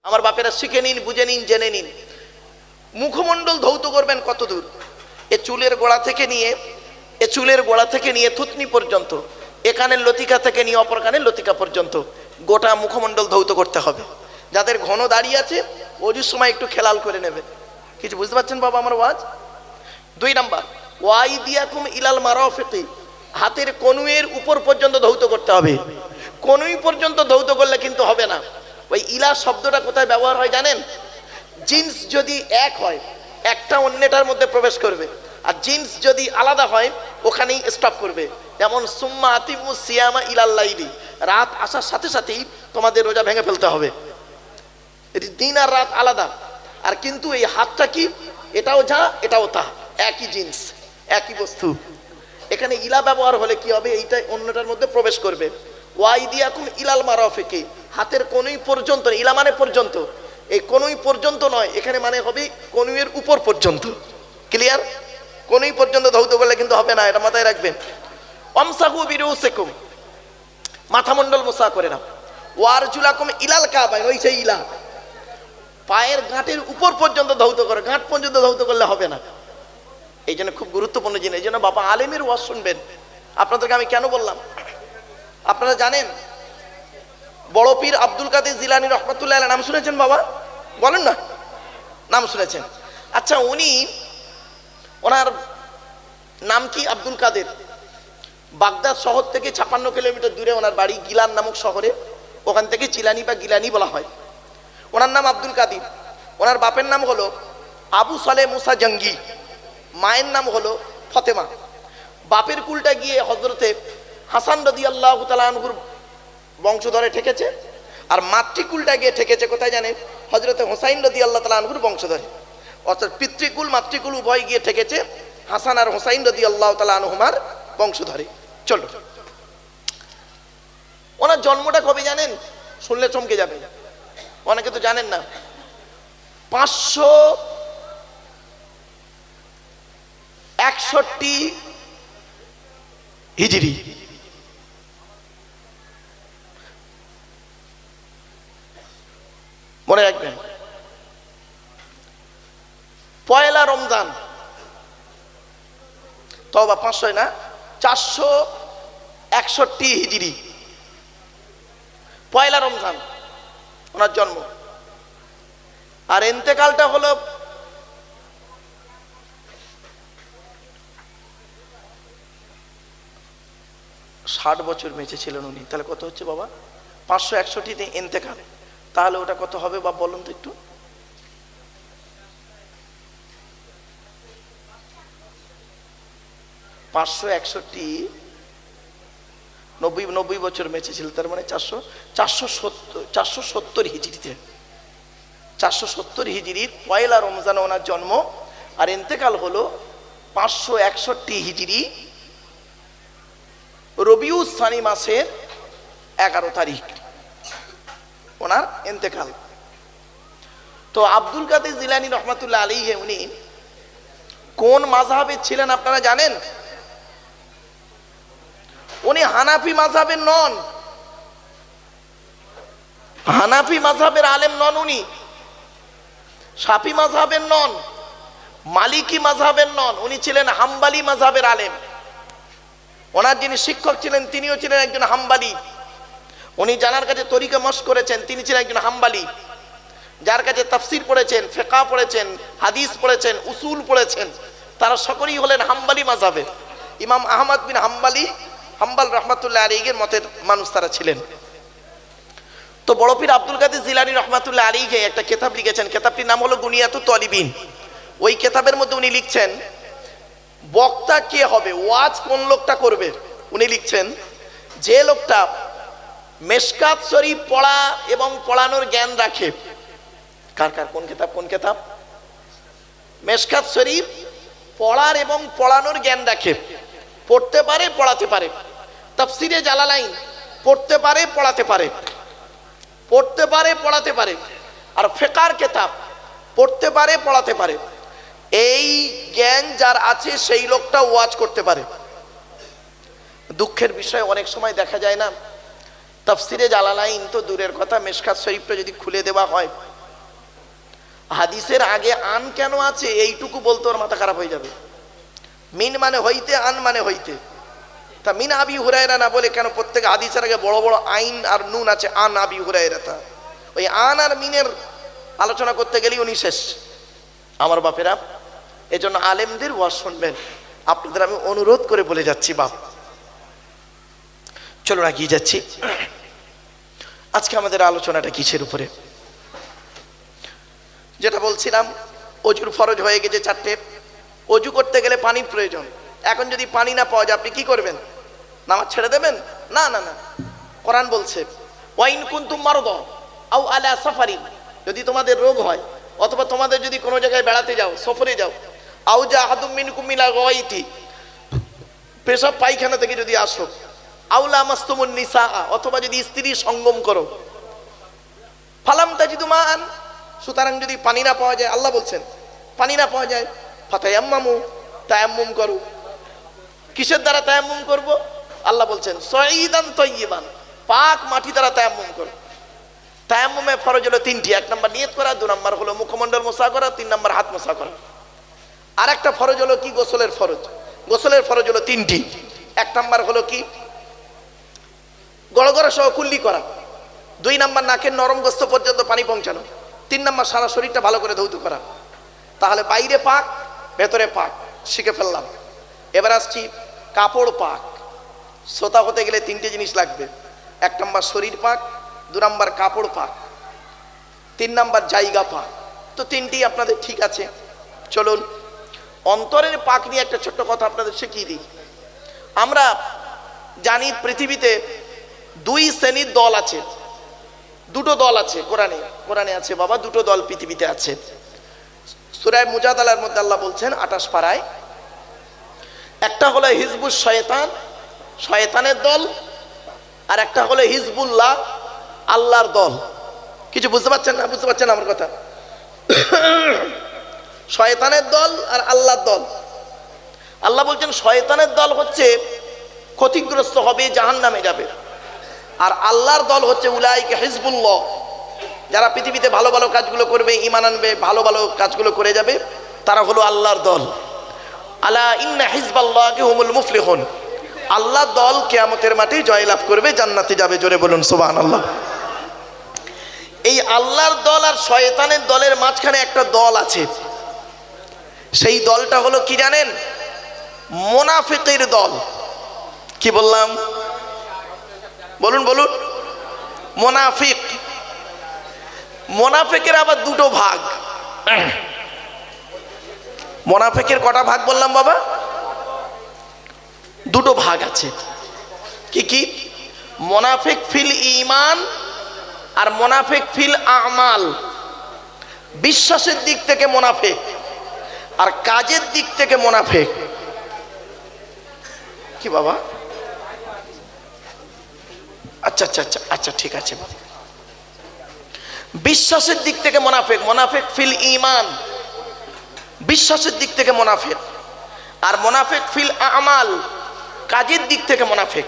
আমার বাপেরা শিখে নিন, বুঝে নিন, জেনে নিন। মুখমণ্ডল ধৌত করবেন কত দূর? এ চুলের গোড়া থেকে নিয়ে থুতনি পর্যন্ত, এখানের লতিকা থেকে নিয়ে অপর কানের লতিকা পর্যন্ত গোটা মুখমণ্ডল ধৌত করতে হবে। যাদের ঘন দাড়ি আছে অজুর সময় একটু খেলাল করে নেবে। কিছু বুঝতে পারছেন বাবা আমার ওয়াজ? 2 নাম্বার, ওয়াইদিয়াকুম ইলাল মারাফিকি, হাতের কনুইয়ের উপর পর্যন্ত ধৌত করতে হবে। কনুই পর্যন্ত ধৌত করলে কিন্তু হবে না। ওই ইলা শব্দটা কোথায় ব্যবহার হয় জানেন? জিন্স যদি এক হয়, একটা অন্যটার মধ্যে প্রবেশ করবে, আর জিন্স যদি আলাদা হয় ওখানেই স্টপ করবে। যেমন সুম্মা আতিমু সিয়ামা ইলাল লাইলি, রাত আসার সাথে সাথেই তোমাদের রোজা ভেঙে ফেলতে হবে। দিন আর রাত আলাদা। আর কিন্তু এই হাতটা কি, এটাও যা এটাও তা, একই জিন্স, একই বস্তু। এখানে ইলা ব্যবহার হলে কি হবে? এইটা অন্যটার মধ্যে প্রবেশ করবে। ওয়াইদিয়াকুম ইলাল মারাফিকি, হাতের কনুই পর্যন্ত, ইলা মানে পর্যন্ত, এই কনুই পর্যন্ত নয়, এখানে মানে হবে কনুইয়ের উপর পর্যন্ত। ক্লিয়ার? কনুই পর্যন্ত ধৌত করলে কিন্তু হবে না, এটা মাথায় রাখবেন। আমসাহু বিরুসিকুম, মাথামণ্ডল মুসা করে নাও। ওয়ারজুলাকুম ইলাল কাবাইন, ওই সেই ইলা, পায়ের গাঁটের উপর পর্যন্ত ধৌত করে, গাঁট পর্যন্ত ধৌত করলে হবে না। এই জন্য খুব গুরুত্বপূর্ণ জিনিস। এই জন্য বাবা আলেমের ওয়াজ শুনবেন। আপনাদেরকে আমি কেন বললাম আপনারা জানেন? বড় পীর আব্দুল কাদের জিলানী রহমাতুল্লাহ আলাইহি নাম শুনেছেন বাবা? বলেন না, নাম শুনেছেন? আচ্ছা, ওনার নাম কি? আব্দুল কাদের। বাগদাদ শহর থেকে 56 কিলোমিটার দূরে ওনার বাড়ি, গিলান নামক শহরে। ওখান থেকে চিলানি বা গিলানি বলা হয়। ওনার নাম আব্দুল কাদের। ওনার বাপের নাম হলো আবু সালে মুসা জঙ্গি, মায়ের নাম হলো ফতেমা। বাপের কুলটা গিয়ে হযরতে হাসান রাদিয়াল্লাহু তাআলা আনহুর বংশধরে ঠেকেছে, আর মাতৃকুলটা গিয়ে ঠেকেছে কোথায় জানেন? হযরতে হুসাইন রাদিয়াল্লাহু তাআলা আনহুর বংশধরে। অর্থাৎ পিতৃকুল মাতৃকুল উভয় গিয়ে ঠেকেছে হাসান আর হুসাইন রাদিয়াল্লাহু তাআলা আনহুমার বংশধরে। চলো, ওনার জন্মটা কবে জানেন? শুনলে চমকে যাবে, অনেকে তো জানেন না। 561 হিজরি, মনে রাখবেন। পয়লা রমজান, তওবা 500 না, 461 হিজরি, পয়লা রমজান ওনার জন্ম। আর ইন্তেকালটা হলো 60 বছর বেঁচে ছিলেন উনি। তাহলে কত হচ্ছে বাবা? 561তে ইন্তেকাল, তাহলে ওটা কত হবে বাবা বলুন তো একটু? 561, 90 বছর বেঁচে ছিল, তার মানে 470 হিজরিতে, 470 হিজরির পয়লা রমজান ওনার জন্ম। আর ইন্তেকাল হলো 561 হিজরি রবিউল সানি মাসের 11 তারিখ ওনার ইন্তেকাল। তো আব্দুল কাদের জিলানী রহমাতুল্লাহ আলাইহি উনি কোন মাযহাবের ছিলেন আপনারা জানেন? উনি হানাফি মাযহাবের নন, হানাফি মাযহাবের আলেম নন উনি, শাফি মাযহাবের নন, মালিকি মাযহাবের নন, উনি ছিলেন হাম্বলি মাযহাবের আলেম। ওনার যিনি শিক্ষক ছিলেন তিনিও ছিলেন একজন হাম্বলি। উনি যার কাছে তরিকা মশ করেছেন তিনি ছিলেন একজন হাম্বলি। যার কাছে তাফসির পড়েছেন, ফিকহ পড়েছেন, হাদিস পড়েছেন, উসুল পড়েছেন, তারা সকলেই হলেন হাম্বলি মাযহাবের। ইমাম আহমদ বিন হাম্বল রহমাতুল্লাহ আলাইহির মতের মানুষ তারা ছিলেন। তো বড় পীর আব্দুল কাদের জিলানী রহমাতুল্লাহ আলাইহি একটা কিতাব লিখেছেন, কিতাবটির নাম হলো গুনিয়াতুত তালিবিন। ওই কিতাবের মধ্যে উনি লিখছেন বক্তা কে হবে, ওয়াজ কোন লোকটা করবে। উনি লিখছেন যে লোকটা মেশকাত শরীফ পড়া এবং পড়ানোর জ্ঞান রাখে। কার কার কোন কিতাব? মেশকাত শরীফ পড়ার এবং পড়ানোর জ্ঞান রাখে, পড়তে পারে পড়াতে পারে। তাফসিরে জালালাইন পড়তে পারে পড়াতে পারে, পড়তে পারে পড়াতে পারে। আর ফিকহের কিতাব পড়তে পারে পড়াতে পারে। এই জ্ঞান যার আছে সেই লোকটা ওয়াজ করতে পারে। দুঃখের বিষয় অনেক সময় দেখা যায় না, তাফসিরে জালালাইন তো দূরের কথা, মেশকাত শরীফটা যদি খুলে দেওয়া হয় হাদিসের আগে আন কেন আছে এইটুকু বলতে ওর মাথা খারাপ হয়ে যাবে। মিন মানে হইতে, আন মানে হইতে। তা মিন আবি হুরায়রা না বলে কেন প্রত্যেক হাদিসের আগে বড় বড় আইন আর নুন আছে, আন আবি হুরায়রা? তা ওই আন আর মিনের আলোচনা করতে গেলেই উনি শেষ। আমার বাপেরা, এজন্য আলেমদের ওয়াজ শুনবেন। আপনাদের আমি অনুরোধ করে বলে যাচ্ছি বাপ, চলুন এগিয়ে যাচ্ছি। আজকে আমাদের আলোচনাটা কিসের উপরে? যেটা বলছিলাম, অজুর ফরজ হয়ে গেছে 4টে। অজু করতে গেলে পানির প্রয়োজন। এখন যদি পানি না পাওয়া যায় আপনি কি করবেন? নামাজ ছেড়ে দেবেন? না না না, কোরআন বলছে ওয়াইন কুনতুম মারদা আও আলা সাফারিন, যদি তোমাদের রোগ হয় অথবা তোমাদের যদি কোনো জায়গায় বেড়াতে যাও, সফরে যাও, আও জা আহাদুম মিনকুম মিনাল গায়তি, পেশাব পায়খানা থেকে যদি আসো, আউলা মাসতুমুন নিসা, অথবা যদি স্ত্রী সঙ্গম করো, ফালাম তাজিদু মান, সুতরাং যদি পানি না পাওয়া যায়, আল্লাহ বলছেন পানি না পাওয়া যায়, ফাতায়াম্মামু, তায়াম্মুম করো। কিসের দ্বারা তায়াম্মুম করব? আল্লাহ বলছেন সাঈদান তাইয়িবান, পাক মাটি দ্বারা তায়াম্মুম করো। তায়াম্মুমে ফরজ হলো 3টি। 1 নম্বর নিয়ত করা, 2 নম্বর হলো মুখমণ্ডল মোছা করা, 3 নম্বর হাত মোছা করা। আর একটা ফরজ হলো কি? গোসলের ফরজ। গোসলের ফরজ হলো 3টি। 1 নম্বর হলো কি? গড়গড়া সহ কুল্লি করা। 2 নম্বর নাকের নরম গোস্ত পর্যন্ত পানি পৌঁছানো। 3 নম্বর সারা শরীরটা ভালো করে ধৌত করা। তাহলে বাইরে পাক, ভেতরে পাক শিখে ফেললাম। এবার আসছি কাপড় পাক। শ্রোতা হতে গেলে 3টে জিনিস লাগবে। 1 নম্বর শরীর পাক, 2 নম্বর কাপড় পাক, 3 নম্বর জায়গা পাক। তো 3টি আপনাদের ঠিক আছে। চলুন অন্তরের পাক নিয়ে একটা ছোট্ট কথা আপনাদের শিখিয়ে দিই। আমরা জানি পৃথিবীতে 2 শ্রেণীর দল আছে। 2টো দল আছে কোরআনে আছে বাবা, 2টো দল পৃথিবীতে আছে। সূরা মুজাদালার মধ্যে আল্লাহ বলছেন 28 পারায়, একটা হলো হিজবুশ শয়তান, শয়তানের দল, আর একটা হলো হিজবুল্লাহ, আল্লাহর দল। কিছু বুঝতে পারছেন না? বুঝতে পারছেন আমার কথা? শয়তানের দল আর আল্লাহর দল। আল্লাহ বলছেন শয়তানের দল হচ্ছে ক্ষতিগ্রস্ত হবে, জাহান্নামে যাবে। আর আল্লাহর দল হচ্ছে উলাইকা হিজবুল্লাহ, যারা পৃথিবীতে ভালো ভালো কাজগুলো করবে, ঈমান আনবে, ভালো ভালো কাজগুলো করে যাবে, তারা হলো আল্লাহর দল। আলা ইন্না হিজবাল্লাহি হুমুল মুফলিহুন, আল্লাহর দল কিয়ামতের মাঠে জয়লাভ করবে, জান্নাতে যাবে। জোরে বলুন সুবহানাল্লাহ। এই আল্লাহর দল আর শয়তানের দলের মাঝখানে একটা দল আছে। সেই দলটা হলো কি জানেন? মুনাফিকের দল। কি বললাম? বলুন বলুন। মুনাফিক। মুনাফিকের আবার 2টো ভাগ। মুনাফিকের কটা ভাগ বললাম বাবা? 2টো ভাগ আছে। কি কি? মুনাফিক ফিল ঈমান আর মুনাফিক ফিল আমাল। বিশ্বাসের দিক থেকে মুনাফিক আর কাজের দিক থেকে মুনাফিক। কি বাবা? আচ্ছা আচ্ছা আচ্ছা আচ্ছা, ঠিক আছে বাবা। বিশ্বাসের দিক থেকে মুনাফিক, মুনাফিক ফিল ঈমান, বিশ্বাসের দিক থেকে মুনাফিক। আর মুনাফিক ফিল আমাল, কাজের দিক থেকে মুনাফিক।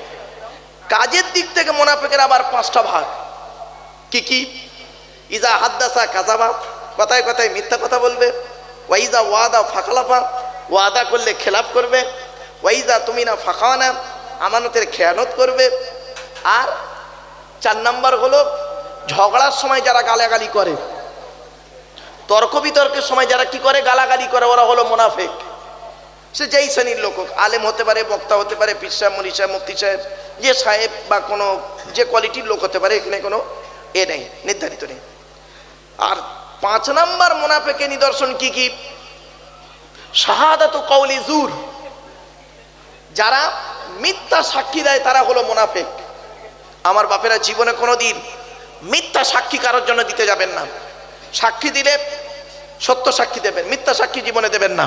কাজের দিক থেকে মুনাফিকের আবার 5টা ভাগ। কি কি? ইজা হাদ্দাসা কাযাবা, কথায় কথায় মিথ্যা কথা বলবে। ওয়াইজা ওয়াদা ফাখালাফা, ওয়াদা করলে খেলাফ করবে। ওয়াইজা তুমিনা ফাখানা, আমানতের খেয়ানত করবে। আর 4 নম্বর হলো ঝগড়ার সময় যারা গালাগালি করে, তর্ক বিতর্কের সময় যারা কি করে? গালাগালি করে, ওরা হলো মুনাফিক। সে যেই শ্রেণীর লোক হোক, আলেম হতে পারে, বক্তা হতে পারে, পীর সাহেব, মুরি সাহেব, মুফতি সাহেব, যে সাহেব বা কোনো যে কোয়ালিটির লোক হতে পারে, এখানে কোনো নেই, নির্ধারিত নেই। আর 5 নম্বর মুনাফিকের নিদর্শন কি কি? শাহাদাতু কওলি জুর, যারা মিথ্যা সাক্ষী দেয় তারা হলো মুনাফিক। আমার বাপেরা জীবনে কোনোদিন মিথ্যা সাক্ষী কারোর জন্য দিতে যাবেন না। সাক্ষী দিলে সত্য সাক্ষী দেবেন, মিথ্যা সাক্ষী জীবনে দেবেন না।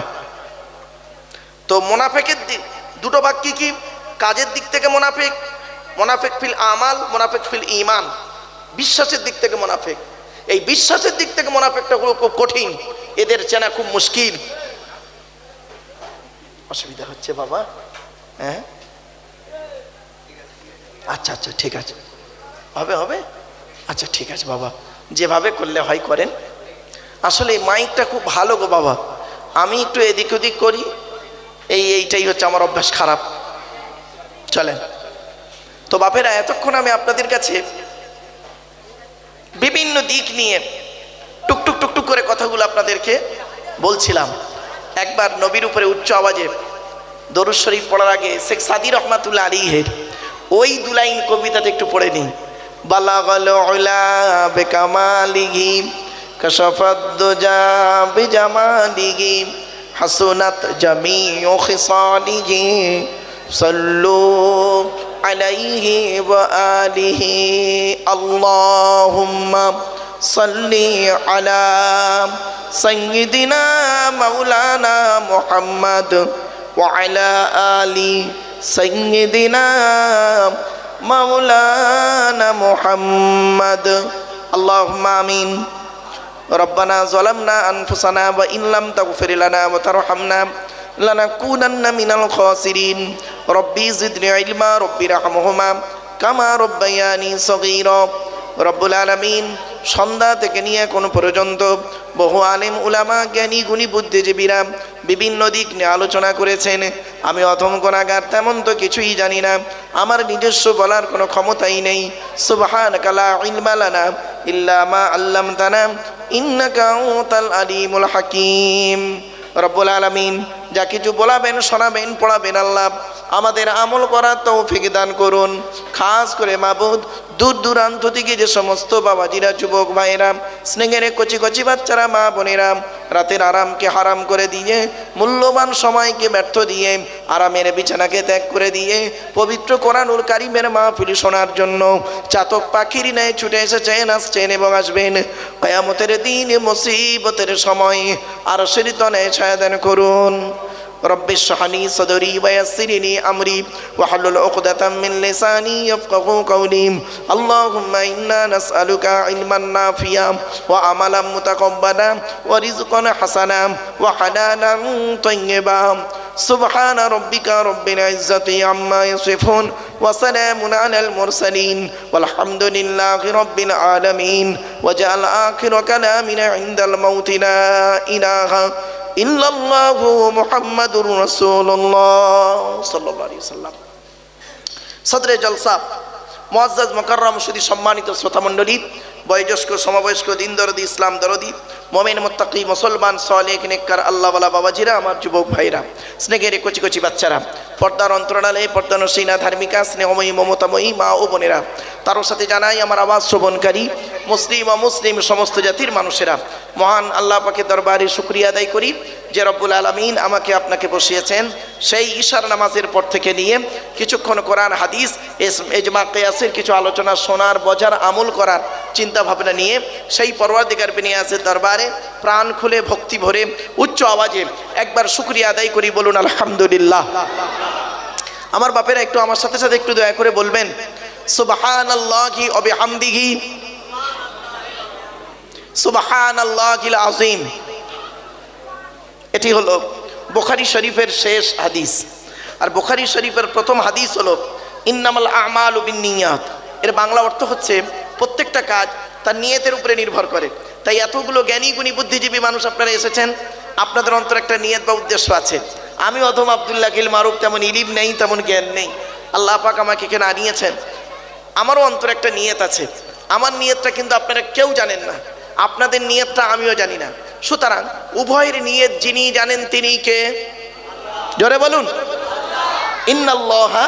তো মুনাফিকের 2টো ভাগ কি কি? কাজের দিক থেকে মুনাফিক, মুনাফিক ফিল আমাল, মুনাফিক ফিল ঈমান। বিশ্বাসের দিক থেকে মুনাফিক। এই বিশ্বাসের দিক থেকে মুনাফিকটা হলো খুব কঠিন, এদের চেনা খুব মুশকিল। অসুবিধা হচ্ছে বাবা? হ্যাঁ আচ্ছা আচ্ছা, ঠিক আছে, হবে হবে। আচ্ছা ঠিক আছে বাবা, যেভাবে করলে হয় করেন। আসলে মাইকটা খুব ভালো গো বাবা, আমি একটু এদিক ওদিক করি, এইটাই হচ্ছে আমার অভ্যাস খারাপ। চলেন তো বাপেরা, এতক্ষণ আমি আপনাদের কাছে বিভিন্ন দিক নিয়ে টুকটুক টুকটুক করে কথাগুলো আপনাদেরকে বলছিলাম। একবার নবীর উপরে উচ্চ আওয়াজে দরুদ শরীফ পড়ার আগে শেখ সাদি রহমাতুল্লাহ আলাইহির ওই দুলাইন কবিতাতে একটু পড়ে নিই। বালাগাল উলা বিকামালিহি কাশাফাদ-দুজা বিজামালিহি হাসুনাত জামিউ খিসালিহি সাল্লু আলাইহি ওয়া আলিহি আল্লাহুম্মা সাল্লি আলা সাইয়্যিদিনা মাওলানা মুহাম্মদ ওয়া আলা আলি সাইয়্যিদিনা মাওলানা মুহাম্মদ আল্লাহুম্মা আমিন। রব্বানা যালামনা আনফুসানা ওয়া ইন লাম তাগফির লানা ওয়া তারহামনা লানাকুনান্না মিনাল খাসিরিন। রব্বি জিদনি ইলমা রব্বি রহমহুমা কামা রব্বায়ানি সগীরা। রব্বুল আলামিন সন্ধ্যা থেকে নিয়ে এখন পর্যন্ত বহু আলেম উলামা জ্ঞানী গুণী বুদ্ধিজীবীরা বিভিন্ন দিক নিয়ে আলোচনা করেছেন। আমি অথম গুনাহগার, তেমন তো কিছুই জানি না, আমার নিজস্ব বলার কোনো ক্ষমতাই নেই। সুবহানাকা লা ইলমা লানা ইল্লা মা আল্লামতানা ইন্নাকা আনতাল আলিমুল হাকিম। রব্বুল আলামিন যা কিছু বলাবেন, শোনাবেন, পড়াবেন, আল্লাহ আমাদের আমল করার তৌফিক দান করুন। খাস করে মাবুদ, দূর দূরান্ত থেকে যে সমস্ত বাবাজিরা, যুবক ভাইরা, স্নেহের কচি কচি বাচ্চারা, মা বোনেরা রাতের আরামকে হারাম করে দিয়ে, মূল্যবান সময়কে ব্যর্থ দিয়ে, আরামের বিছানাকে ত্যাগ করে দিয়ে পবিত্র কোরআনুল কারীমের মাহফিল শোনার জন্য চাতক পাখির ন্যায় ছুটে এসেছেন, আসছেন এবং আসবেন। কিয়ামতের দিন, মুসিবতের সময় আরশের তলায় ছায়া দান করুন। রব্বি ইশরাহলি সাদরি ওয়া ইয়াসসিরলি আমরি ওয়াহলুল উকদাতাম মিন লিসানি ইয়াফকাহু কওলি। আল্লাহুম্মা ইন্না নাসআলুকা ইলমান নাফিয়া ওয়া আমালান মুতাকাব্বালা ওয়া রিজকান হাসানা ওয়া হালালান তাইয়্যিবা। সুবহানা রাব্বিকা রাব্বিল ইজ্জাতি আম্মা ইয়াসিফুন ওয়া সালামুন আলাল মুরসালিন ওয়ালহামদুলিল্লাহি রাব্বিল আলামিন। ওয়া জাআল আখিরা কালামিনা ইনদাল মাউতি লা ইলাহা ইল্লাল্লাহু মুহাম্মাদুর রাসূলুল্লাহ সাল্লাল্লাহু আলাইহি ওয়াসাল্লাম। সদরে জলসা মুআজ্জাজ মুকাররম সুধী সম্মানিত শ্রোতামণ্ডলী, বয়োজ্যেষ্ঠ, সমবয়স্ক, দিন দরদি, ইসলাম দরদি, মুমিন, মুত্তাকি, মুসলমান, সালেহ, নেককার, আল্লাহওয়ালা বাবাজিরা, আমার যুবক ভাইরা, স্নেহের কচি কচি বাচ্চারা, পর্দার অন্তরালে পর্দানসীনা, ধার্মিকা, স্নেহময়ী, মমতাময়ী মা ও বোনেরা, তারও সাথে জানাই আমার আওয়াজ শ্রবণকারী মুসলিম ও মুসলিম সমস্ত জাতির মানুষেরা, মহান আল্লাহ পাকের দরবারে শুকরিয়া আদায় করি যে রব্বুল আলামিন আমাকে আপনাকে বসিয়েছেন সেই ঈশার নামাজের পর থেকে নিয়ে কিছুক্ষণ কোরআন, হাদিস, ইজমা, কিয়াসের কিছু আলোচনা শোনার, বোঝার, আমল করার চিন্তা ভাবনা নিয়ে সেই পরওয়ারদিগার বিনিয়াসের দরবারে প্রাণ খুলে, ভক্তি ভরে, উচ্চ আওয়াজে একবার শুকরিয়া আদায় করি। বলুন আলহামদুলিল্লাহ। আমার বাপেরা একটু আমার সাথে সাথে একটু দয়া করে বলবেন সুবহানাল্লাহি ওয়া বিহামদিহি সুবহানাল্লাহিল আযীম। এটি হলো বুখারী শরীফের শেষ হাদিস। আর বুখারী শরীফের প্রথম হাদিস হলো ইন্নামাল আমালু বিন্নিয়াত। এর বাংলা অর্থ হচ্ছে প্রত্যেকটা কাজ তার নিয়তের উপরে নির্ভর করে। তাই এতগুলো জ্ঞানী গুণী বুদ্ধিজীবী মানুষ আপনারা এসেছেন, আপনাদের অন্তর একটা নিয়ত বা উদ্দেশ্য আছে। আমি অধম আব্দুল্লাহ গিল মারুফ, তেমন ইলিম নেই, তেমন জ্ঞান নেই। আল্লাহ পাক আমাকে এখানে আনিয়েছেন, আমারও অন্তর একটা নিয়ত আছে। আমার নিয়তটা কিন্তু আপনারা কেউ জানেন না, আপনাদের নিয়তটা আমিও জানি না। সুতরাং উভয়ের নিয়ত যিনি জানেন তিনি কে? জোরে বলুন ইন্নাল্লাহা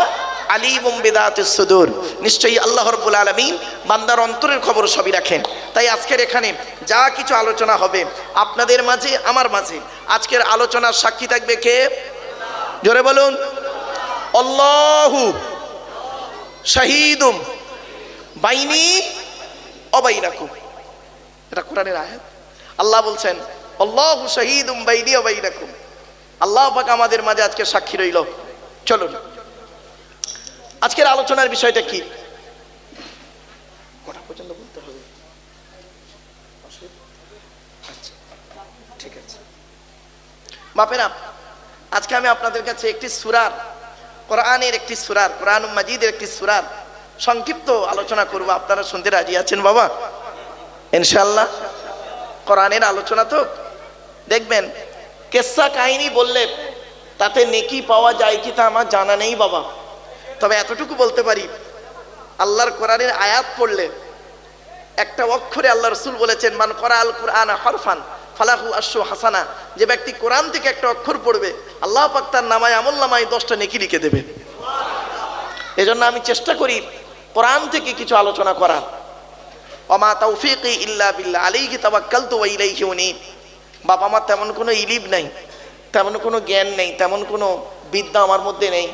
আলিমুম বিযাতিস সুদূর। নিশ্চয়ই আল্লাহ রাব্বুল আলামিন বান্দার অন্তরের খবর সবই রাখেন। তাই আজকের এখানে যা কিছু আলোচনা হবে আপনাদের মাঝে, আমার মাঝে, আজকের আলোচনার সাক্ষী থাকবে কে? জোরে বলুন আল্লাহু শাহীদুম বাইনি ওয়া বাইনাকুম। এটা কোরআনের আয়াত। আল্লাহ বলছেন আল্লাহু শাহীদুম বাইনি ওয়া বাইনাকুম। আল্লাহ পাক আমাদের মাঝে আজকে সাক্ষী রইল। চলুন আজকের আলোচনার বিষয়টা কি? কটা পর্যন্ত বলতে হবে? আচ্ছা ঠিক আছে বাপেরা, আজকে আমি আপনাদের কাছে একটি সূরার, কোরআনের একটি সূরার, কোরআনুল মাজিদের একটি সূরার সংক্ষিপ্ত আলোচনা করব। আপনারা শুনতে রাজি আছেন বাবা? ইনশাআল্লাহ। কোরআনের আলোচনা তো দেখবেন, কেসা কাহিনী বললে তাতে নেকি পাওয়া যায় কি তা আমার জানা নেই বাবা। তবে এতটুকু বলতে পারি, আল্লাহর কোরআনের আয়াত পড়লে একটা অক্ষরে আল্লাহ রসুল বলেছেন, মান করা আল কুরআন হরফান ফালাহু আশরু হাসানা, যে ব্যক্তি কোরআন থেকে একটা অক্ষর পড়বে আল্লাহ পাক তার নামায় আমল নামায় 10টা নেকি লিখে দেবে। এজন্য আমি চেষ্টা করি কোরআন থেকে কিছু আলোচনা করার। ওমা তাওফীকি ইল্লা বিল্লাহ আলাইহি তাওয়াক্কালতু ওয়া ইলাইহি উনীব। বাবা আমার তেমন কোনো ইলিম নাই, তেমন কোনো জ্ঞান নেই, তেমন কোনো বিদ্যা আমার মধ্যে নেই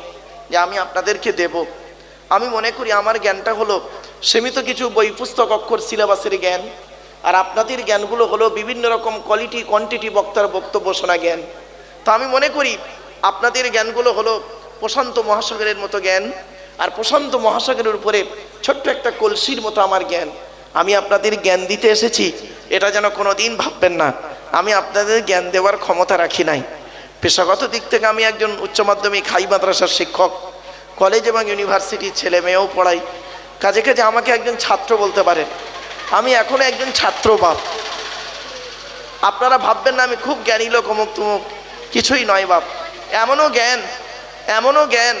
যে আমি আপনাদেরকে দেব। আমি মনে করি আমার জ্ঞানটা হলো সীমিত কিছু বই পুস্তক অক্ষর সিলেবাসের জ্ঞান, আর আপনাদের জ্ঞানগুলো হলো বিভিন্ন রকম কোয়ালিটি কোয়ান্টিটি বক্তার বক্তব্য শোনা জ্ঞান। তো আমি মনে করি আপনাদের জ্ঞানগুলো হলো প্রশান্ত মহাসাগরের মতো জ্ঞান, আর প্রশান্ত মহাসাগরের উপরে ছোট্ট একটা কলসির মতো আমার জ্ঞান। আমি আপনাদের জ্ঞান দিতে এসেছি, এটা যেন কোনো দিন ভাববেন না আমি আপনাদের জ্ঞান দেওয়ার ক্ষমতা রাখি নাই। পেশাগত দিক থেকে আমি একজন উচ্চ মাধ্যমিক হাই মাদ্রাসার শিক্ষক, কলেজ এবং ইউনিভার্সিটির ছেলে মেয়েও পড়াই। কাজে কাজে আমাকে একজন ছাত্র বলতে পারেন, আমি এখনো একজন ছাত্র বাপ। আপনারা ভাববেন না আমি খুব জ্ঞানী লোক অমুক তুমুক, কিছুই নয় বাপ। এমনও জ্ঞান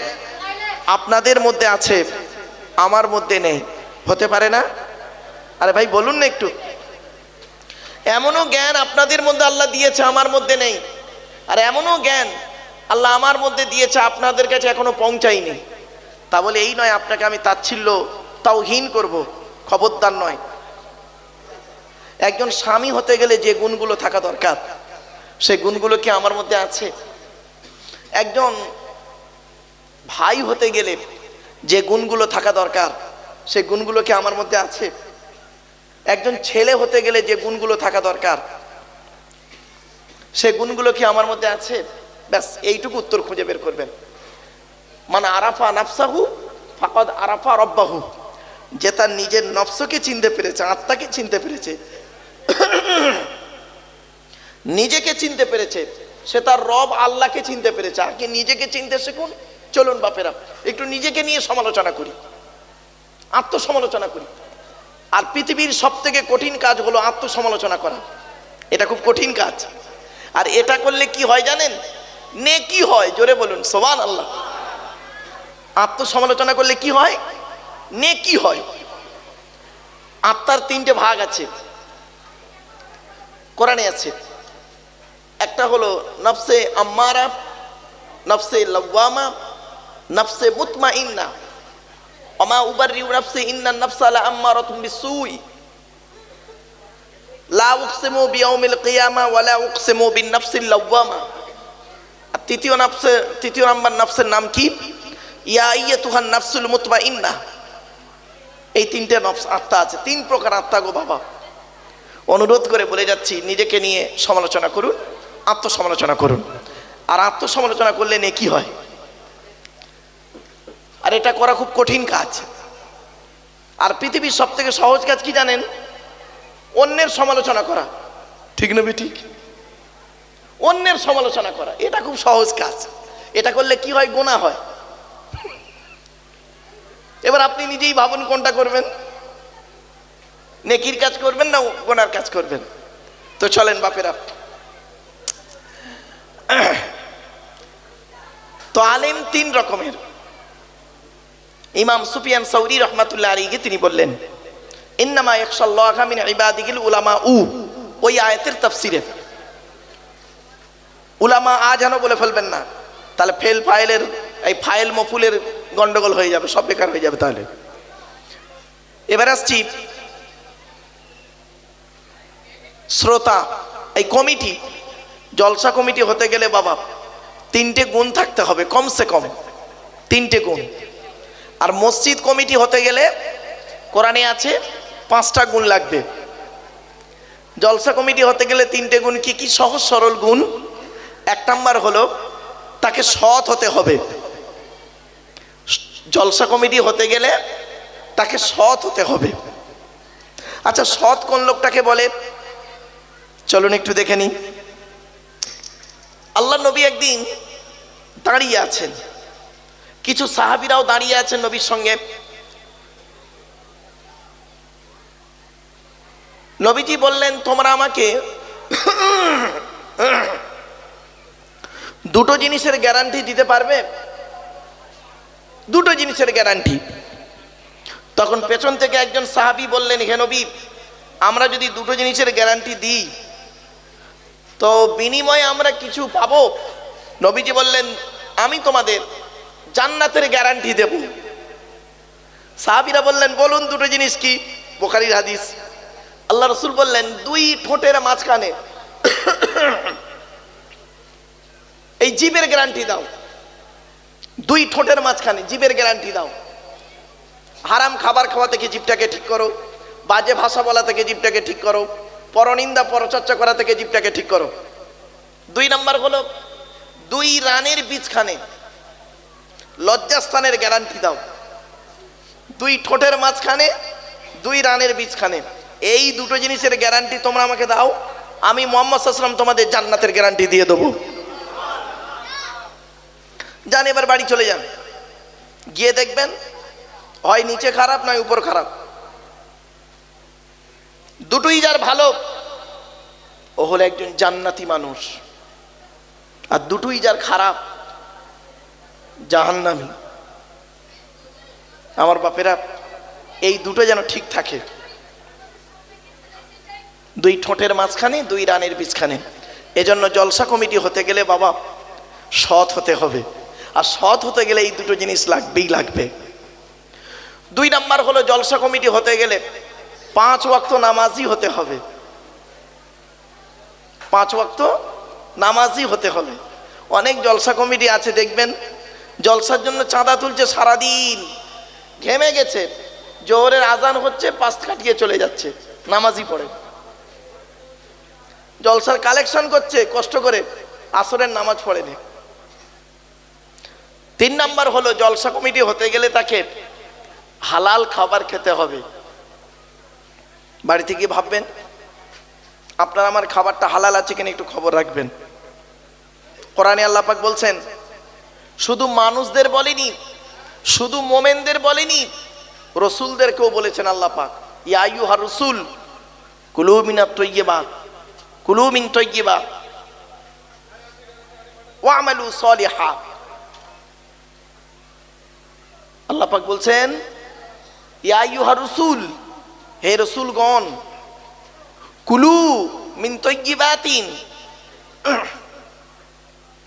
আপনাদের মধ্যে আছে, আমার মধ্যে নেই, হতে পারে না? আরে ভাই বলুন না একটু। এমনও জ্ঞান আপনাদের মধ্যে আল্লাহ দিয়েছে, আমার মধ্যে নেই। আর এমনও জ্ঞান আল্লাহ আমার মধ্যে দিয়েছে, আপনাদের কাছে এখনো পৌঁছায়নি। তা বলে এই নয় আপনাকে আমি তাচ্ছিল্য তাওহীন করব, খবরদার নয়। একজন স্বামী হতে গেলে যে গুণগুলো থাকা দরকার সেই গুণগুলো কি আমার মধ্যে আছে? একজন ভাই হতে গেলে যে গুণগুলো থাকা দরকার সেই গুণগুলো কি আমার মধ্যে আছে? একজন ছেলে হতে গেলে যে গুণগুলো থাকা দরকার সেই গুণগুলো কি আমার মধ্যে আছে? ব্যাস এইটুকু উত্তর খুঁজে বের করবেন। মানে আরাফা নাফসাহু ফাকাদ আরাফা রব্বাহু, যে তার নিজের নফসকে চিনতে পেরেছে, আত্মাকে চিনতে পেরেছে, নিজেকে চিনতে পেরেছে, সে তার রব আল্লাহকে চিনতে পেরেছে। আগে নিজেকে চিনতে শিখুন। চলুন বাপেরা একটু নিজেকে নিয়ে সমালোচনা করি, আত্মসমালোচনা করি। আর পৃথিবীর সব থেকে কঠিন কাজ হলো আত্মসমালোচনা করা। এটা খুব কঠিন কাজ। আর এটা করলে কি হয় জানেন? নেকি হয়। জোরে বলুন সুবহানাল্লাহ। আত্মসমালোচনা করলে কি হয়? নেকি হয়। আত্মার 3টে ভাগ আছে, কোরআনে আছে। একটা হলো নফসে আম্মারা, নফসে লাওয়ামা, নফসে মুতমাইন্না। ওমা উবাররিউ নাফসি ইন্নান নাফসা লাআম্মারাতুম বিসসুই লা উকসিমু বিয়াউমিল কিয়ামা ওয়া লা উকসিমু বিন-নাফসিল লাওয়ামা। আর তৃতীয় নাম্বার নফসের নাম কি? ইয়া আইয়াতুহান নাফসুল মুতমাইন্না। এই 3টে নফস আত্মা আছে। 3 প্রকার আত্মা গো বাবা। অনুরোধ করে বলে যাচ্ছি, নিজেকে নিয়ে সমালোচনা করুন, আত্মসমালোচনা করুন। আর আত্মসমালোচনা করলে নেকি হয়। আর এটা করা খুব কঠিন কাজ। আর পৃথিবীর সব থেকে সহজ কাজ কি জানেন? অন্যের সমালোচনা করা। ঠিক না ঠিক? অন্যের সমালোচনা করা এটা খুব সহজ কাজ। এটা করলে কি হয়? গুনাহ হয়। এবার আপনি নিজেই ভাবুন কোনটা করবেন, নেকির কাজ করবেন না গুনার কাজ করবেন? তো চলেন বাপেরা। তো আলেম 3 রকমের। ইমাম সুফিয়ান সাউরি রহমাতুল্লাহ আলাইহি তিনি বললেন, ইন্নামা ইয়াখশাল্লাহা মিন ইবাদিহিল উলামা। ওই আয়াতের তাফসিরে উলামা যেন বলে ফেলবেন না, তাহলে ফাইলের এই ফাইল মফুলের গন্ডগোল হয়ে যাবে, সব বেকার হয়ে যাবে। তাহলে এবার আসছি শ্রোতা। এই কমিটি, জলসা কমিটি হতে গেলে বাবা 3টে গুণ থাকতে হবে, কমসে কম 3টে গুণ। আর মসজিদ কমিটি হতে গেলে কোরআনে আছে 5টা গুণ লাগবে। জলসা কমিটি হতে গেলে 3টে গুণ কি কি? সহজ সরল গুণ। 1 নাম্বার হলো তাকে সৎ হতে হবে। জলসা কমিটি হতে গেলে তাকে সৎ হতে হবে। আচ্ছা, সৎ কোন লোকটাকে বলে? চলুন একটু দেখে নিই। আল্লাহ নবী একদিন দাঁড়িয়ে আছেন, কিছু সাহাবীরাও দাঁড়িয়ে আছেন নবীর সঙ্গে। নবীজি বললেন তোমরা আমাকে দুটো জিনিসের গ্যারান্টি দিতে পারবে? দুটো জিনিসের গ্যারান্টি। তখন পেছন থেকে একজন সাহাবী বললেন, হে নবী, আমরা যদি দুটো জিনিসের গ্যারান্টি দিই তো বিনিময়ে আমরা কিছু পাবো? নবীজি বললেন, আমি তোমাদের জান্নাতের গ্যারান্টি দেব। সাহাবীরা বললেন, বলুন দুটো জিনিস কি? বুখারীর হাদিস। আল্লাহ রাসূল বললেন, দুই ঠোঁটের মাঝখানে এই জিভের গ্যারান্টি দাও। দুই ঠোঁটের মাঝখানে জিভের গ্যারান্টি দাও। হারাম খাবার খাওয়া থেকে জিভটাকে ঠিক করো, বাজে ভাষা বলা থেকে জিভটাকে ঠিক করো, পরনিন্দা পরচর্চা করা থেকে জিভটাকে ঠিক করো। দুই নাম্বার হলো দুই রানের বীজখানে লজ্জাস্থানের গ্যারান্টি দাও। দুই ঠোঁটের মাঝখানে দুই রানের বীজখানে, এই দুটো জিনিসের গ্যারান্টি তোমরা আমাকে দাও, আমি মুহাম্মদ সাল্লাল্লাহু আলাইহি ওয়াসাল্লাম তোমাদের জান্নাতের গ্যারান্টি দিয়ে দেবো। যান এবার বাড়ি চলে যান, গিয়ে দেখবেন হয় নিচে খারাপ নয় উপর খারাপ, দুটোই যার ভালো ও হলো একজন জান্নাতি মানুষ, আর দুটোই যার খারাপ জাহান্নামী। আমার বাপেরা, এই দুটো যেন ঠিক থাকে, দুই ঠোঁটের মাঝখানে দুই রানের বীজখানে। এজন্য জলসা কমিটি হতে গেলে বাবা সৎ হতে হবে, আর সৎ হতে গেলে এই দুটো জিনিস লাগবেই লাগবে। দুই নাম্বার হলো জলসা কমিটি হতে গেলে 5 ওয়াক্ত নামাজি হতে হবে। 5 ওয়াক্ত নামাজি হতে হবে। অনেক জলসা কমিটি আছে দেখবেন জলসার জন্য চাঁদা তুলছে, সারাদিন ঘেমে গেছে, জোহরের আজান হচ্ছে, পাঁচ কাটিয়ে চলে যাচ্ছে, নামাজি পড়ে। জলসার কালেকশন করছে কষ্ট করে, আসরের নামাজ পড়েনি। 3 নাম্বার হলো জলসা কমিটি হতে গেলে তাকে হালাল খাবার খেতে হবে। বাড়িতে গিয়ে ভাববেন আপনার আমার খাবারটা হালাল আছে কিনা, একটু খবর রাখবেন। কোরআনে আল্লাহ পাক বলছেন, শুধু মানুষদের বলেনি, শুধু মোমেনদের বলেনি, রসুলদেরকেও বলেছেন আল্লাহ পাক, ইয়া আইয়ুহার রাসূল কুলু মিনাত তাইয়্যিবাত, কুলু মিন তাইয়্যিবাত ওয়া'মালু সালিহা। আল্লাহ পাক বলছেন, ইয়া আইয়ুহার রাসূল, হে রাসূলগণ, কুলু মিন তাইয়্যিবাতিন,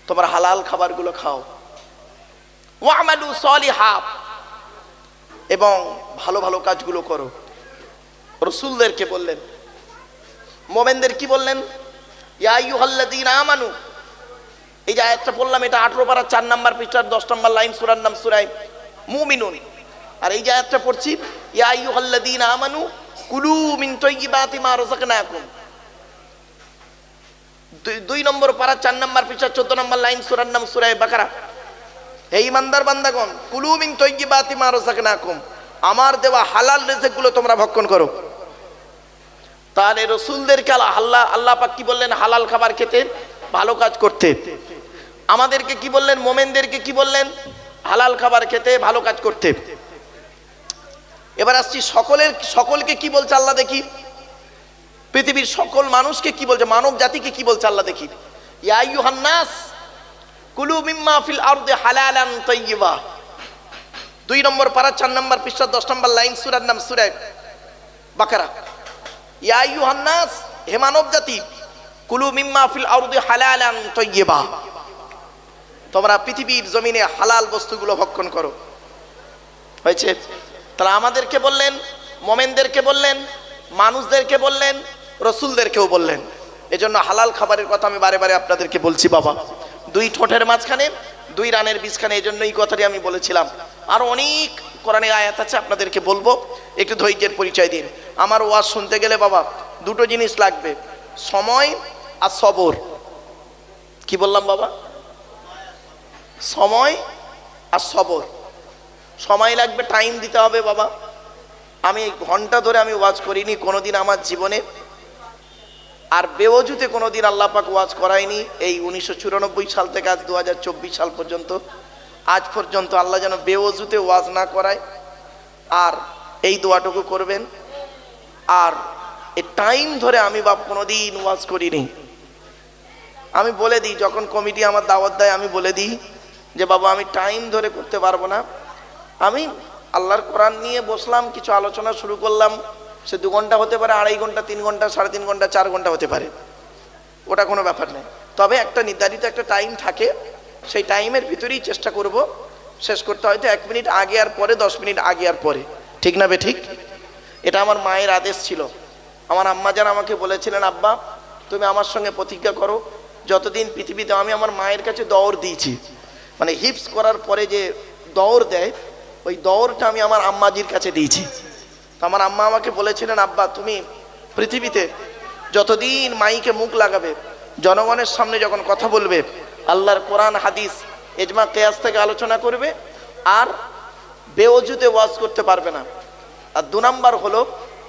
তোমরা হালাল খাবারগুলো খাও, ওয়া'মালু সালিহা, এবং ভালো ভালো কাজগুলো করো। রাসূলদেরকে বললেন। মুমিনদের কি বললেন? ইয়া আইয়ুহাল্লাযীনা আমানু, এই যে আয়াতটা বললাম এটা 18 পারা 4 নাম্বার পৃষ্ঠার 10 নম্বর লাইন, সূরার নাম সূরা মুমিনুন। আর এই যে আয়াতটা পড়ছি, ইয়া আইয়ুহাল্লাযীনা আমানু কুলু মিন তাইয়্যিবাতি মা রাযাকনাকুম, 2 নম্বর পারা 4 নম্বর পৃষ্ঠা 14 নম্বর লাইন, সূরার নাম সূরা বাকারা। হে ঈমানদার বান্দাগণ, কুলু মিন তাইয়্যিবাতি মা রাযাকনাকুম, আমার দেওয়া হালাল রিজিকগুলো তোমরা ভক্ষণ করো। তাহলে রাসূলদেরকে আল্লাহ পাক কি বললেন? হালাল খাবার খেতে, ভালো কাজ করতে। আমাদেরকে কি বললেন? মুমিনদেরকে কি বললেন? হালাল খাবার খেতে, ভালো কাজ করতে। এবার আসছি সকলকে কি বলছে আল্লাহ দেখি, পৃথিবীর সকল মানুষকে কি বলছে, মানব জাতিকে কি বলছে আল্লাহ দেখি। ইয়া আইয়ুহান নাস কুলু মিম্মা ফিল আরদি হালালান তাইয়্যিবা, 2 নম্বর পারা 4 নম্বর পৃষ্ঠা 10 নম্বর লাইন, সূরার নাম সূরা বাকারা। ইয়া আইয়ুহান নাস, হে মানব জাতি, কুলু মিম্মা ফিল আরদি হালালান তাইয়্যিবা, তোমরা পৃথিবীর জমিনে হালাল বস্তুগুলো ভক্ষণ করো। হয়েছে? তাহলে আমাদেরকে বললেন, মুমিনদেরকে বললেন, মানুষদেরকে বললেন, রাসূলদেরকেও বললেন। এজন্য হালাল খাবারের কথা আমি বারে বারে আপনাদেরকে বলছি বাবা, 2 ঠোঁটের মাঝখানে 2 রানের বীজখানে, এজন্য এই কথাটি আমি বলেছিলাম। আর অনেক কোরআনে আয়াত আছে আপনাদেরকে বলবো, একটু ধৈর্যের পরিচয় দিন। আমার ওয়াজ শুনতে গেলে বাবা দুটো জিনিস লাগবে, সময় আর সবর। কি বললাম বাবা? সময় আর সবর। সময় লাগবে, টাইম দিতে হবে বাবা। আমি ঘন্টা ধরে আমি ওয়াজ করিনি কোনোদিন আমার জীবনে, আর বেওজুতে কোনোদিন আল্লাহ পাক ওয়াজ করায়নি। এই 1994 সাল থেকে আজ 2024 সাল পর্যন্ত, আজ পর্যন্ত আল্লাহ যেন বেওজুতে ওয়াজ না করায়। আর এই দোয়াটুকু করবেন। আর এই টাইম ধরে আমি বাপ কোনোদিন ওয়াজ করিনি। আমি বলে দিই, যখন কমিটি আমার দাওয়াত দেয় আমি বলে দিই যে বাবা আমি টাইম ধরে করতে পারবো না। আমি আল্লাহর কোরআন নিয়ে বসলাম, কিছু আলোচনা শুরু করলাম, সে 2 ঘন্টা হতে পারে, 2.5 ঘন্টা, 3 ঘন্টা, 3.5 ঘন্টা, 4 ঘন্টা হতে পারে, ওটা কোনো ব্যাপার নেই। তবে একটা নির্ধারিত একটা টাইম থাকে, সেই টাইমের ভিতরেই চেষ্টা করব শেষ করতে। হয়তো 1 মিনিট আগে আর পরে, 10 মিনিট আগে আর পরে, ঠিক না বে ঠিক? এটা আমার মায়ের আদেশ ছিল। আমার আম্মা যান আমাকে বলেছিলেন, আব্বা তুমি আমার সঙ্গে প্রতিজ্ঞা করো, যতদিন পৃথিবীতে, আমি আমার মায়ের কাছে দৌড় দিয়েছি, মানে হিপস করার পরে যে দৌড় দেয়, ওই দৌড়টা আমি আমার আম্মাজির কাছে দিয়েছি। তো আমার আম্মা আমাকে বলেছিলেন, আব্বা তুমি পৃথিবীতে যতদিন মাইকে মুখ লাগাবে, জনগণের সামনে যখন কথা বলবে, আল্লাহর কোরআন হাদিস ইজমা কিয়াস থেকে আলোচনা করবে, আর বেওজুতে ওয়াজ করতে পারবে না। আর 2 নাম্বার হলো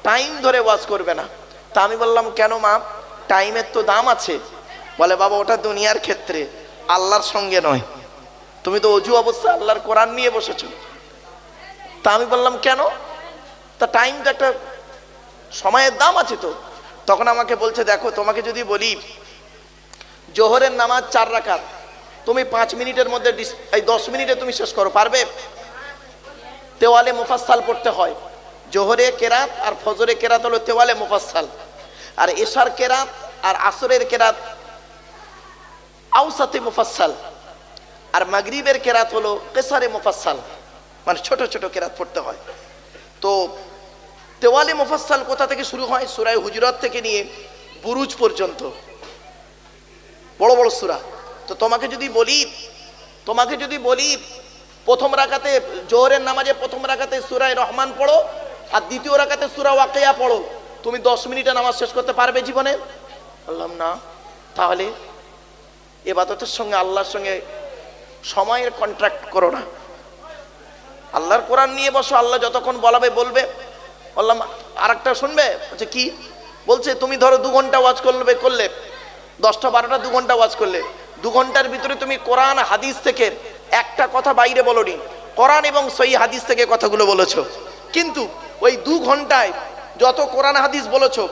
টাইম ধরে ওয়াজ করবে না। তা আমি বললাম, কেন মা, টাইমের তো দাম আছে। বলে, বাবা ওটা দুনিয়ার ক্ষেত্রে, আল্লাহর সঙ্গে নয়। তুমি তো অজু অবস্থা আল্লাহর কোরআন নিয়ে বসেছো। তা আমি বললাম, কেন? তা টাইম তো একটা সময়ের দাম আছে তো। তখন আমাকে বলছে, দেখো তোমাকে যদি বলি জোহরের নামাজ 4 রাকাত, তুমি 5 মিনিটের মধ্যে, এই 10 মিনিটে তুমি শেষ করো, পারবে? তেওয়ালে মুফাসসাল পড়তে হয়। জোহরে কেরাত আর ফজরে কেরাত হলো তেওয়ালে মুফাসসাল, আর এশার কেরাত আর আসরের কেরাত আউসাতে মুফাসসাল, আর মাগরিবের কেরাত হলো কেসারে মুফাসসাল, মানে ছোট ছোট কেরাত পড়তে হয়। তো তেওয়ালে মুফাসসাল কোথা থেকে শুরু হয়? সূরা হুজুরাত থেকে নিয়ে বুরুজ পর্যন্ত, বড় বড় সূরা। তো তোমাকে যদি বলি প্রথম রাকাতে, জোহরের নামাজে প্রথম রাকাতে সূরা রহমান পড়ো, আর দ্বিতীয় রাকাতে সূরা ওয়াকিয়া পড়ো, তুমি 10 মিনিটে নামাজ শেষ করতে পারবে জীবনে? বললাম না। তাহলে ইবাদতের সঙ্গে, আল্লাহর সঙ্গে সময়ের কন্ট্রাক্ট করো না। আল্লাহর কোরআন নিয়ে বসো, আল্লাহ যতক্ষণ বলাবে বলবে। বললাম, আর একটা শুনবে? বলছে কি? বলছে তুমি ধরো 2 ঘন্টা ওয়াজ করলে 10টা 12টা 2 ঘন্টা ওয়াজ করলে, 2 ঘন্টার ভিতরে তুমি কোরআন হাদিস থেকে একটা কথা বাইরে বলোনি, কোরআন এবং সহিহ হাদিস থেকে কথাগুলো বলেছো, কিন্তু ওই 2 ঘন্টায় যত কোরআন হাদিস বলেছো,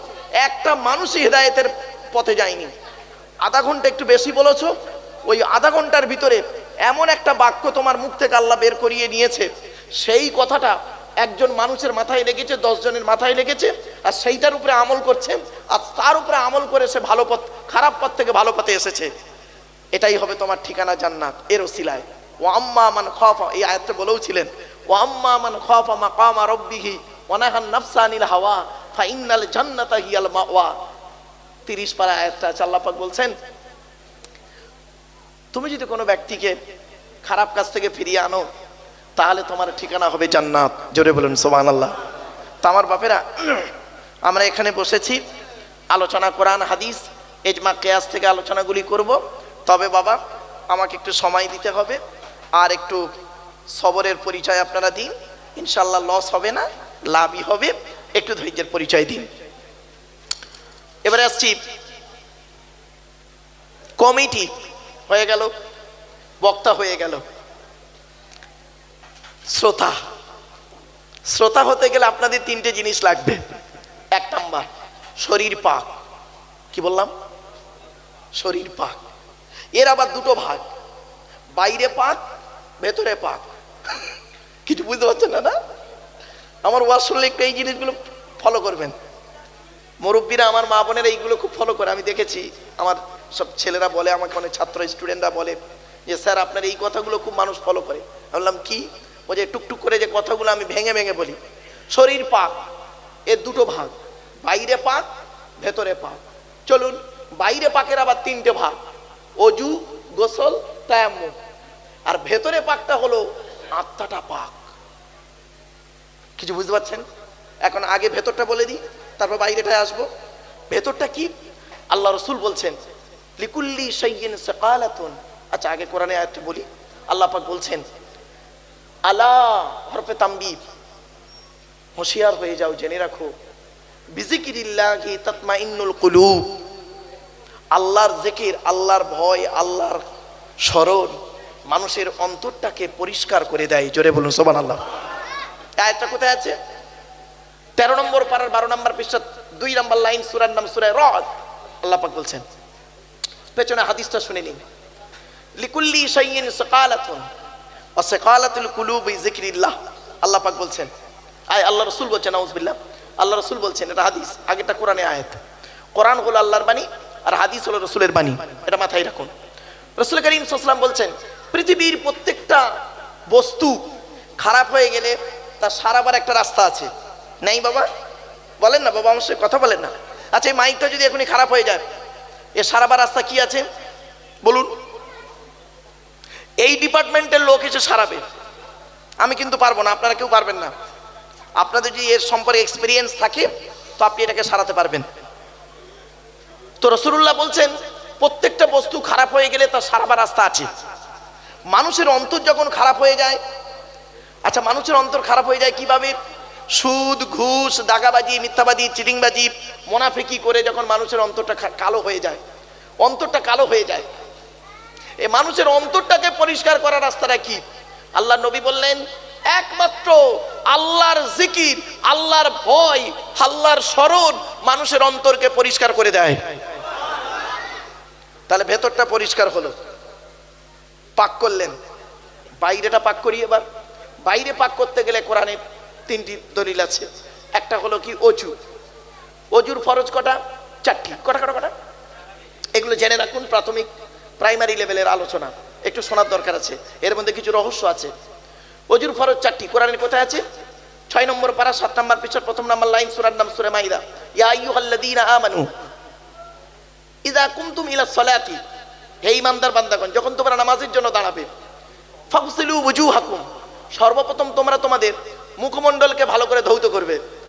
একটা মানুষই হেদায়েতের পথে যায়নি। আধা ঘন্টা একটু বেশি বলেছো, ওই আধা ঘন্টার ভিতরে এমন একটা বাক্য তোমার মুখ থেকে আল্লাহ বের করিয়ে নিয়েছে, সেই কথাটা একজন মানুষের মাথায় লেগেছে, 10 জনের মাথায় লেগেছে, আর সেইটার উপরে আমল করছে, আর তার উপরে আমল করে সে ভালো পথ, খারাপ পথ থেকে ভালো পথে এসেছে। এটাই হবে তোমার ঠিকানা জান্নাত। এর ওসিলায় ওয়া আম্মা মান খাফা, এই আয়াতটা বলেও ছিলেন, ওয়া আম্মা মান খাফা মাকামা রাব্বিহি ওয়া নাহান নাফসা আনিল হাওয়া ফাইন্নাল জান্নাতা হিয়াল মাওয়া। 30 পারা আয়াতটা আছে। আল্লাহ পাক বলছেন, তুমি যদি কোনো ব্যক্তিকে খারাপ কাজ থেকে ফিরিয়ে আনো, তাহলে তোমার ঠিকানা হবে জান্নাত। জোরে বলুন সুবহানাল্লাহ। তা আমার বাপেরা, আমরা এখানে বসেছি আলোচনা, কোরআন হাদিস ইজমা কিয়াস থেকে আলোচনাগুলি করব। তবে বাবা আমাকে একটু সময় দিতে হবে, আর একটু সবরের পরিচয় আপনারা দিন, ইনশাল্লাহ লস হবে না, লাভই হবে। একটু ধৈর্যের পরিচয় দিন। এবারে আসছি, কমিটি হয়ে গেল, বক্তা হয়ে গেল, শ্রোতা হতে গেলে আপনাদের 3টে জিনিস লাগবে। 1 নাম্বার, শরীর পাক। কি বললাম? শরীর পাক। এর আবার 2টো ভাগ, বাইরে পাক, ভেতরে পাক। কিছু বুঝতে পারছেন না? আমার ওয়াজ শুনলে একটু এই জিনিসগুলো ফলো করবেন। মুরব্বীরা, আমার মা বোনেরা এইগুলো খুব ফলো করে, আমি দেখেছি। আমার সব ছেলেরা বলে আমাকে, অনেক ছাত্র স্টুডেন্টরা বলে যে স্যার আপনার এই কথাগুলো খুব মানুষ ফলো করে। আমি বললাম কি? ও যে টুকটুক করে যে কথাগুলো আমি ভেঙে ভেঙে বলি। শরীর পাক, এর 2টো ভাগ, বাইরে পাক, ভেতরে পাক। চলুন, বাইরে পাকের আবার 3টে ভাগ, অজু, গোসল, তায়াম্মুম। আর ভেতরে পাকটা হলো আত্মাটা পাক। কিছু বুঝতে পারছেন? এখন আগে ভেতরটা বলে দিই, তারপর বাইরেটায় আসবো। ভেতরটা কি? আল্লাহ রসুল বলছেন, লিকুল্লি শাইইন সাকালাতুন। আচ্ছা, আগে কোরআনে আয়াতটা বলি। আল্লাহ পাক বলছেন, আলা হরফে তানবীহ, হুঁশিয়ার হয়ে যাও, জেনে রাখো, বিজিকিরিল্লাহি তাতমাইন্নুল কুলুব। আল্লাহর জিকির, আল্লাহর ভয়, আল্লাহর স্মরণ মানুষের অন্তরটাকে পরিষ্কার করে দেয়। জোরে বলুন সুবহানাল্লাহ। আয়াতটা কোথায় আছে? 13 নম্বর পারার 12 নম্বর পৃষ্ঠা 2 নম্বর লাইন, সূরার নাম সূরা রদ। আল্লাহ পাক বলছেন, পেছনে হাদিসটা শুনে নিন, লিকুল্লি শাইইন সাকালাতুন ওয়া সাকালাতুল কুলুবি যিকরিল্লাহ। আল্লাহ পাক বলছেন, আল্লাহ রাসূল বলছেন, নাউযুবিল্লাহ, আল্লাহ রাসূল বলছেন, এটা হাদিস, আগেটা কোরআনে আয়াত। কোরআন হলো আল্লাহর বাণী আর হাদিস হলো রাসূলের বাণী, এটা মাথায় রাখুন। রাসূল করিম সাল্লাল্লাহু আলাইহি ওয়াসাল্লাম বলছেন, পৃথিবীর প্রত্যেকটা বস্তু খারাপ হয়ে গেলে তার সারাবার একটা রাস্তা আছে, নেই বাবা? বলেন না বাবা, আমার সাথে কথা বলেন না। আচ্ছা, এই মাইকটা যদি এখনই খারাপ হয়ে যায়, এর সারাবার রাস্তা কি আছে বলুন? এই ডিপার্টমেন্টের লোক এসে সারাবে, আমি কিন্তু পারবো না, আপনারা কেউ পারবেন না। আপনাদের যদি এর সম্পর্কে এক্সপিরিয়েন্স থাকে তো আপনি এটাকে সারাতে পারবেন। তো রাসূলুল্লাহ বলছেন, প্রত্যেকটা বস্তু খারাপ হয়ে গেলে তার সারাবার রাস্তা আছে। মানুষের অন্তর যখন খারাপ হয়ে যায়, আচ্ছা মানুষের অন্তর খারাপ হয়ে যায় কিভাবে? সুদ, ঘুষ, দাগাবাজি, মিথ্যাবাদী, চিটিংবাজি, মুনাফিকি করে যখন মানুষের অন্তরটা কালো হয়ে যায়, অন্তরটা কালো হয়ে যায়। এই মানুষের অন্তরটাকে পরিষ্কার করার রাস্তাটা কি? আল্লাহ নবী বললেন, একমাত্র আল্লাহর জিকির, আল্লাহর ভয়, আল্লাহর স্মরণ মানুষের অন্তরকে পরিষ্কার করে দেয়। তাহলে ভেতরটা পরিষ্কার হলো, পাক করলেন, বাইরেটা পাক করি। এবার বাইরে পাক করতে গেলে কোরআনে 3টি দলিল আছে। একটা হলো কি অজু, অজুর ফরজ কটা? 4টি। কটা? এগুলো জেনে রাখুন, প্রাথমিক প্রাইমারি লেভেলের আলোচনা, একটু শোনার দরকার আছে, এর মধ্যে কিছু রহস্য আছে। অজুর ফরজ 4টি, কোরআনে কোথায় আছে? 6 নম্বর পারা 7 নম্বর পৃষ্ঠার 1 নম্বর লাইন, সূরার নাম সূরা মাইদা। ইয়া আইয়ুহাল্লাযীনা আমানু ইযা কুমতুম ইলাস সালাতি, হে ঈমানদার বান্দাগণ, যখন তোমরা নামাজের জন্য দাঁড়াবে, ফাগসিলু ওয়ুজুহাকুম, সর্বপ্রথম তোমরা তোমাদের মুখমণ্ডলকে ভালো করে ধৌত করবে।